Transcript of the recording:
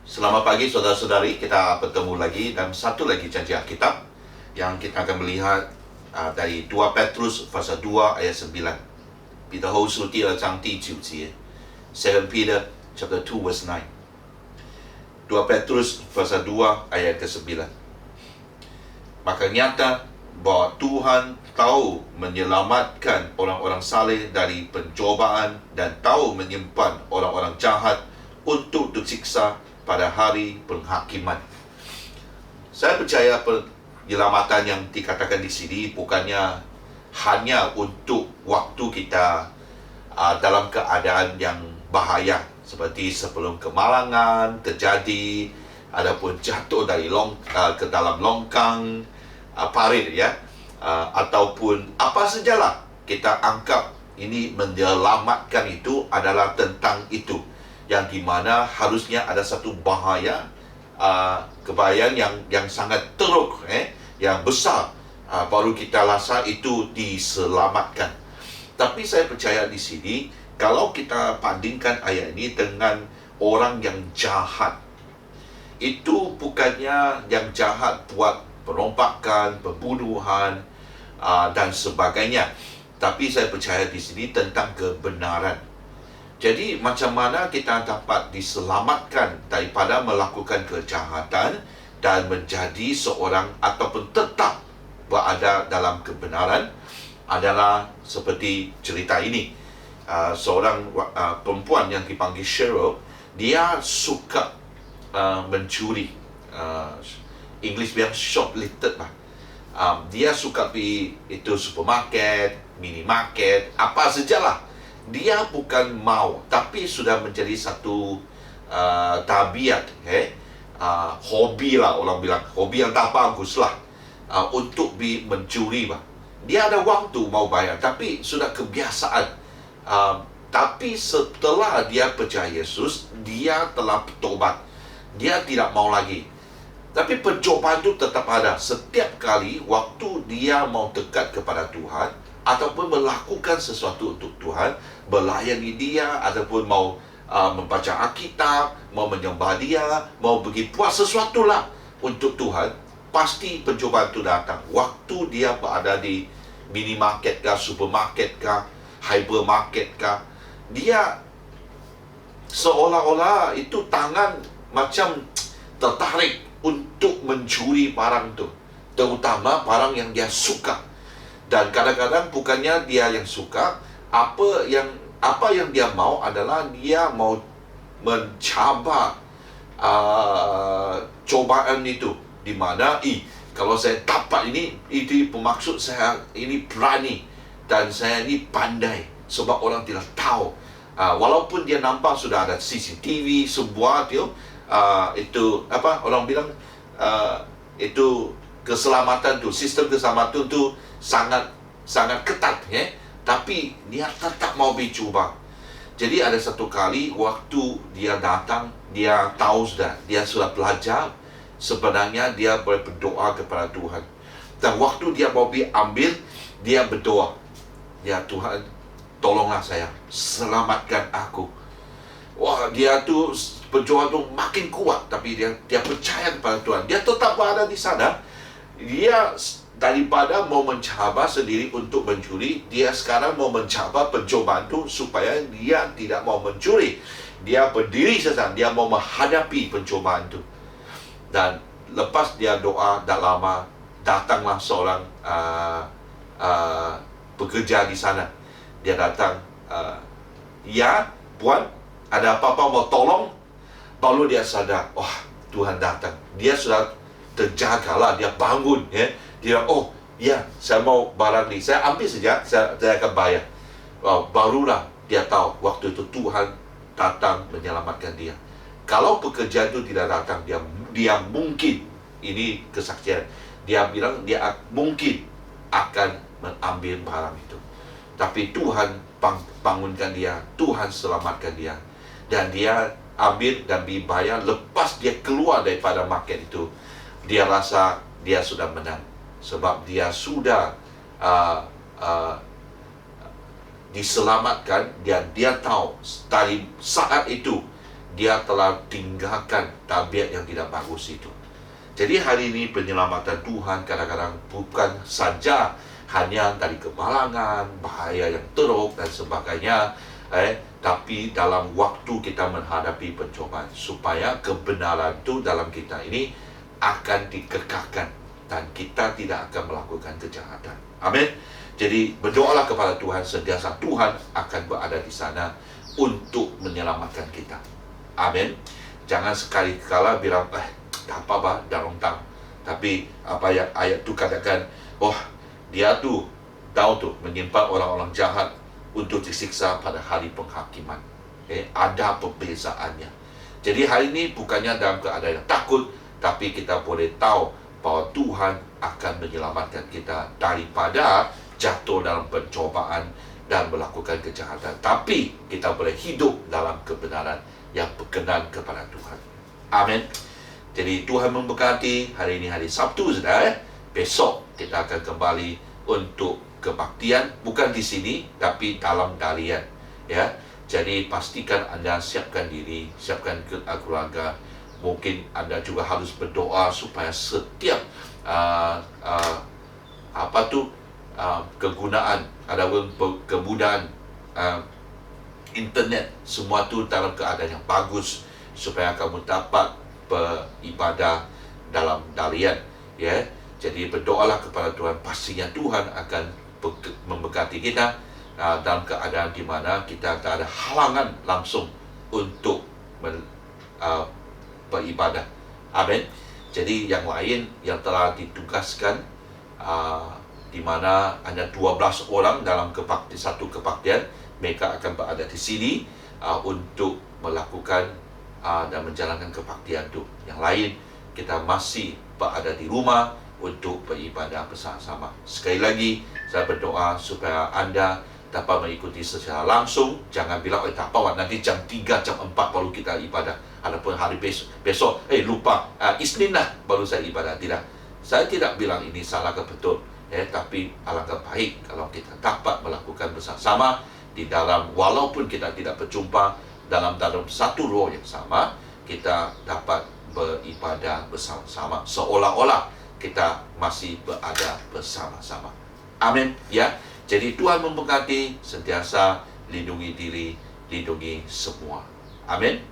Selamat pagi saudara-saudari, kita bertemu lagi dalam satu lagi janji Alkitab yang kita akan melihat dari 2 Petrus pasal 2 ayat 9. 彼得后书第2章第9节 2 Peter chapter 2 verse 9. 2 Petrus pasal 2 ayat ke-9. Maka nyata bahwa Tuhan tahu menyelamatkan orang-orang saleh dari pencobaan dan tahu menyimpan orang-orang jahat untuk disiksa pada hari penghakiman. Saya percaya penyelamatan yang dikatakan di sini bukannya hanya untuk waktu kita dalam keadaan yang bahaya, seperti sebelum kemalangan terjadi, adapun jatuh dari ke dalam longkang parit, ya, ataupun apa sajalah kita anggap ini menyelamatkan itu adalah tentang itu, yang dimana harusnya ada satu bahaya, kebahayaan yang sangat teruk, yang besar, baru kita rasa itu diselamatkan. Tapi saya percaya di sini, kalau kita bandingkan ayat ini dengan orang yang jahat, itu bukannya yang jahat buat perompakan, pembunuhan, dan sebagainya. Tapi saya percaya di sini tentang kebenaran. Jadi macam mana kita dapat diselamatkan daripada melakukan kejahatan dan menjadi seorang ataupun tetap berada dalam kebenaran adalah seperti cerita ini. Seorang perempuan yang dipanggil Cheryl, dia suka mencuri. English bilang shoplifted lah. Dia suka pergi itu supermarket, minimarket, apa sajalah. Dia bukan mau, tapi sudah menjadi satu tabiat, hobi lah, orang bilang hobi yang tak bagus lah, untuk mencuri lah. Dia ada waktu mau bayar, tapi sudah kebiasaan. Tapi setelah dia percaya Yesus, dia telah bertobat, dia tidak mau lagi. Tapi pencobaan itu tetap ada. Setiap kali waktu dia mau dekat kepada Tuhan ataupun melakukan sesuatu untuk Tuhan, melayani dia, ataupun mau membaca Alkitab, mau menyembah dia, mau pergi buat sesuatu lah untuk Tuhan, pasti pencobaan itu datang. Waktu dia berada di minimarket kah, supermarket kah, hypermarket kah, dia seolah-olah itu tangan macam tertarik untuk mencuri barang tu, terutama barang yang dia suka. Dan kadang-kadang bukannya dia yang suka, apa yang dia mau adalah dia mau mencabar cobaan itu, di mana kalau saya dapat ini, itu bermaksud saya ini berani dan saya ini pandai, sebab orang tidak tahu. Walaupun dia nampak sudah ada CCTV, sebuah itu apa orang bilang, itu keselamatan tu, sistem keselamatan tu sangat ketat, tapi dia tetap mau dicuba. Jadi ada satu kali waktu dia datang, dia tahu dia sudah belajar, sebenarnya dia boleh berdoa kepada Tuhan. Dan waktu dia mau ambil, dia berdoa, ya Tuhan, tolonglah saya, selamatkan aku. Wah, dia tu berdoa tu makin kuat, tapi dia percaya kepada Tuhan. Dia tetap berada di sana. Dia daripada mau mencabar sendiri untuk mencuri, dia sekarang mau mencabar pencobaan itu supaya dia tidak mau mencuri. Dia berdiri saja, dia mau menghadapi pencobaan itu. Dan lepas dia doa tak lama, datanglah seorang pekerja di sana. Dia datang, ya puan, ada apa-apa mau tolong? Baru dia sadar, wah, Tuhan datang. Dia sudah terjagalah, dia bangun, dia, oh ya, saya mau barang ni, saya ambil saja, saya akan bayar. Barulah dia tahu waktu itu Tuhan datang menyelamatkan dia. Kalau pekerja itu tidak datang, dia mungkin, ini kesaksian, dia bilang dia mungkin akan mengambil barang itu. Tapi Tuhan bangunkan dia, Tuhan selamatkan dia, dan dia ambil dan dibayar. Lepas dia keluar daripada market itu, dia rasa dia sudah menang, sebab dia sudah diselamatkan. Dia tahu dari saat itu dia telah tinggalkan tabiat yang tidak bagus itu. Jadi hari ini penyelamatan Tuhan kadang-kadang bukan saja hanya dari kemalangan, bahaya yang teruk dan sebagainya, tapi dalam waktu kita menghadapi pencobaan, supaya kebenaran itu dalam kita ini akan dikekalkan dan kita tidak akan melakukan kejahatan. Amin. Jadi berdoalah kepada Tuhan, sentiasa Tuhan akan berada di sana untuk menyelamatkan kita. Amin. Jangan sekali-kala bilang, tak apa-apa, dah lontang. Tapi apa yang ayat tu katakan, dia tu tahu tu menyimpan orang-orang jahat untuk disiksa pada hari penghakiman. Ada perbezaannya. Jadi hari ini bukannya dalam keadaan yang takut, tapi kita boleh tahu bahwa Tuhan akan menyelamatkan kita daripada jatuh dalam pencobaan dan melakukan kejahatan. Tapi kita boleh hidup dalam kebenaran yang berkenan kepada Tuhan. Amin. Jadi Tuhan memberkati. Hari ini hari Sabtu, saudara. Besok kita akan kembali untuk kebaktian, bukan di sini tapi dalam talian, ya. Jadi pastikan anda siapkan diri, siapkan keluarga. Mungkin anda juga harus berdoa supaya setiap kegunaan ataupun kemudahan internet, semua tu dalam keadaan yang bagus supaya kamu dapat beribadah dalam talian, ya. Jadi berdoalah kepada Tuhan, pastinya Tuhan akan memberkati kita dalam keadaan di mana kita tak ada halangan langsung untuk beribadah. Amin. Jadi yang lain yang telah ditugaskan, di mana hanya 12 orang dalam satu kebaktian, mereka akan berada di sini untuk melakukan dan menjalankan kebaktian itu. Yang lain kita masih berada di rumah untuk beribadah bersama-sama. Sekali lagi saya berdoa supaya anda dapat mengikuti secara langsung. Jangan bilang, tak apa, nanti jam 3, jam 4 baru kita ibadah. Ataupun hari besok lupa, Isnin lah baru saya ibadah. Tidak, saya tidak bilang ini salah ke betul, tapi alangkah baik kalau kita dapat melakukan bersama-sama di dalam, walaupun kita tidak berjumpa dalam satu roh yang sama, kita dapat beribadah bersama-sama seolah-olah kita masih berada bersama-sama. Amin, ya. Jadi Tuhan memberkati, sentiasa lindungi diri, lindungi semua. Amin.